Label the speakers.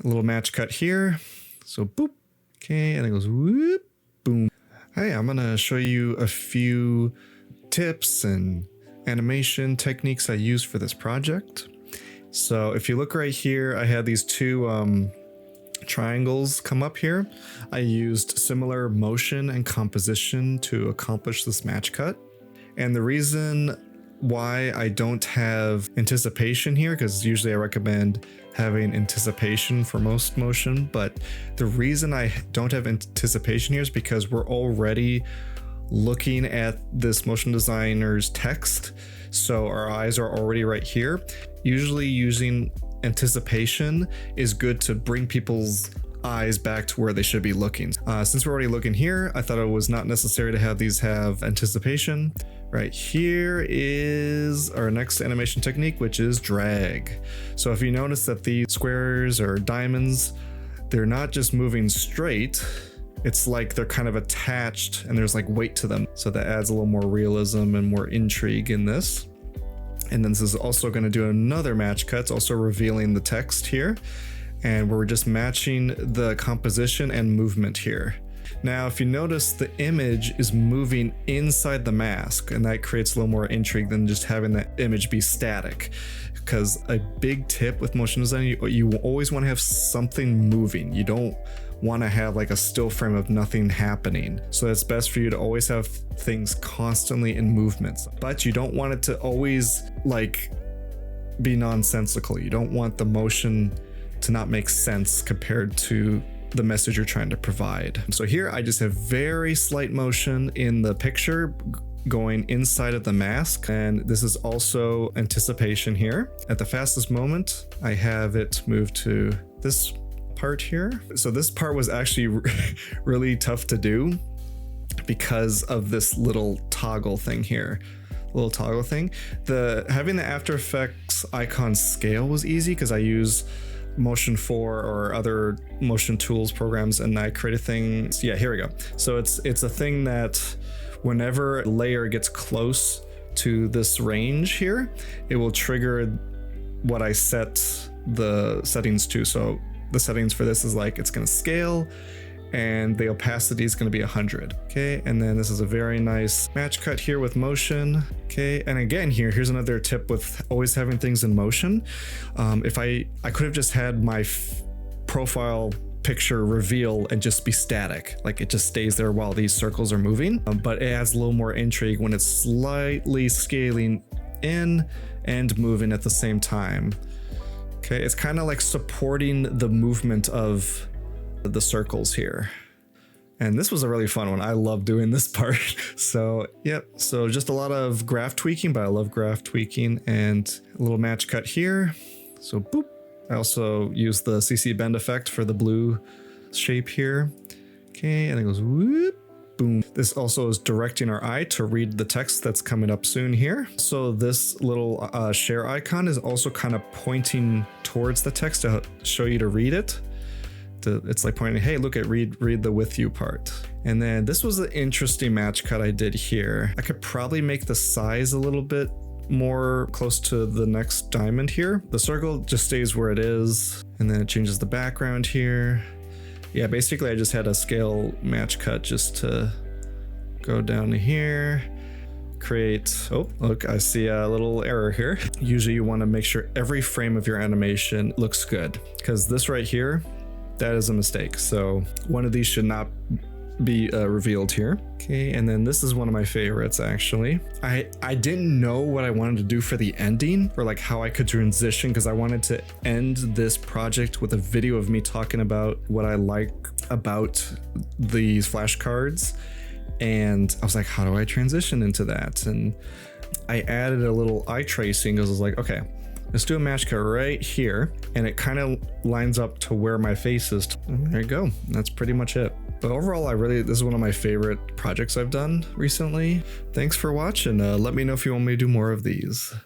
Speaker 1: A little match cut here. So boop. Okay, and it goes whoop, boom. Hey, I'm gonna show you a few tips and animation techniques I use for this project. So if you look right here, I had these two triangles come up here. I used similar motion and composition to accomplish this match cut. And the reason why I don't have anticipation here, because usually I recommend having anticipation for most motion, but the reason I don't have anticipation here is because we're already looking at this motion designer's text, so our eyes are already right here. Usually using anticipation is good to bring people's eyes back to where they should be looking. Since we're already looking here, I thought it was not necessary to have these have anticipation. Right here is our next animation technique, which is drag. So if you notice that these squares or diamonds, they're not just moving straight, it's like they're kind of attached and there's like weight to them. So that adds a little more realism and more intrigue in this. And then this is also going to do another match cut. It's also revealing the text here. And we're just matching the composition and movement here. Now, if you notice, the image is moving inside the mask, and that creates a little more intrigue than just having that image be static. Because a big tip with motion design, you always want to have something moving. You don't want to have like a still frame of nothing happening. So it's best for you to always have things constantly in movements, but you don't want it to always like be nonsensical. You don't want the motion to not make sense compared to the message you're trying to provide. So here I just have very slight motion in the picture going inside of the mask, and this is also anticipation here. At the fastest moment, I have it move to this part here. So this part was actually really tough to do because of this little toggle thing here. Having the After Effects icon scale was easy because I use Motion 4 or other motion tools programs, and I create a thing. Yeah, here we go. So it's a thing that whenever a layer gets close to this range here, it will trigger what I set the settings to. So the settings for this is like it's going to scale and the opacity is going to be 100. Okay, and then this is a very nice match cut here with motion. Okay, and again here's another tip with always having things in motion. If I could have just had my profile picture reveal and just be static, like it just stays there while these circles are moving, but it adds a little more intrigue when it's slightly scaling in and moving at the same time. Okay, it's kind of like supporting the movement of the circles here. And this was a really fun one. I love doing this part. So yep, so just a lot of graph tweaking, but I love graph tweaking, and a little match cut here. So boop. I also use the CC bend effect for the blue shape here. Okay, and it goes whoop, boom. This also is directing our eye to read the text that's coming up soon here. So this little share icon is also kind of pointing towards the text to show you to read it. It's like pointing, hey, look at read the with you part. And then this was an interesting match cut I did here. I could probably make the size a little bit more close to the next diamond here. The circle just stays where it is, and then it changes the background here. Yeah, basically I just had a scale match cut just to go down to here, create, oh look, I see a little error here. Usually you want to make sure every frame of your animation looks good, because this right here, that is a mistake. So one of these should not be revealed here. Okay, and then this is one of my favorites actually. I didn't know what I wanted to do for the ending, or like how I could transition, because I wanted to end this project with a video of me talking about what I like about these flashcards. And I was like, how do I transition into that? And I added a little eye tracing because I was like, okay, let's do a match cut right here, and it kind of lines up to where my face is. And there you go. That's pretty much it. But overall, this is one of my favorite projects I've done recently. Thanks for watching. Let me know if you want me to do more of these.